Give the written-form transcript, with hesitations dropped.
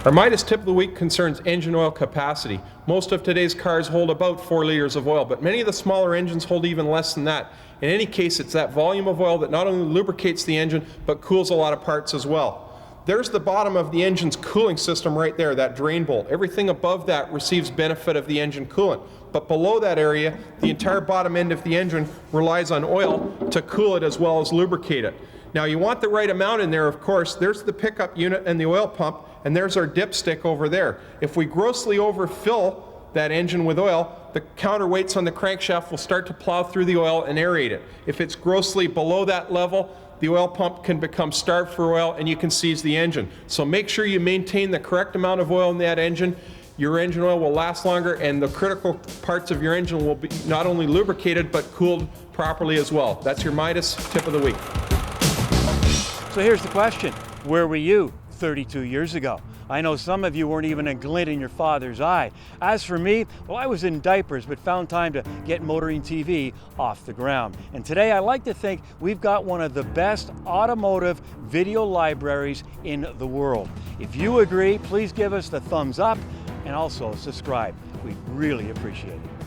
Our Midas tip of the week concerns engine oil capacity. Most of today's cars hold about 4 liters of oil, but many of the smaller engines hold even less than that. In any case, it's that volume of oil that not only lubricates the engine, but cools a lot of parts as well. There's the bottom of the engine's cooling system right there, that drain bolt. Everything above that receives benefit of the engine coolant. But below that area, the entire bottom end of the engine relies on oil to cool it as well as lubricate it. Now you want the right amount in there, of course. There's the pickup unit and the oil pump, and there's our dipstick over there. If we grossly overfill that engine with oil, the counterweights on the crankshaft will start to plow through the oil and aerate it. If it's grossly below that level, the oil pump can become starved for oil and you can seize the engine. So make sure you maintain the correct amount of oil in that engine. Your engine oil will last longer and the critical parts of your engine will be not only lubricated but cooled properly as well. That's your Midas tip of the week. So here's the question, where were you 32 years ago? I know some of you weren't even a glint in your father's eye. As for me, well, I was in diapers but found time to get Motoring TV off the ground. And today I like to think we've got one of the best automotive video libraries in the world. If you agree, please give us the thumbs up and also subscribe. We'd really appreciate it.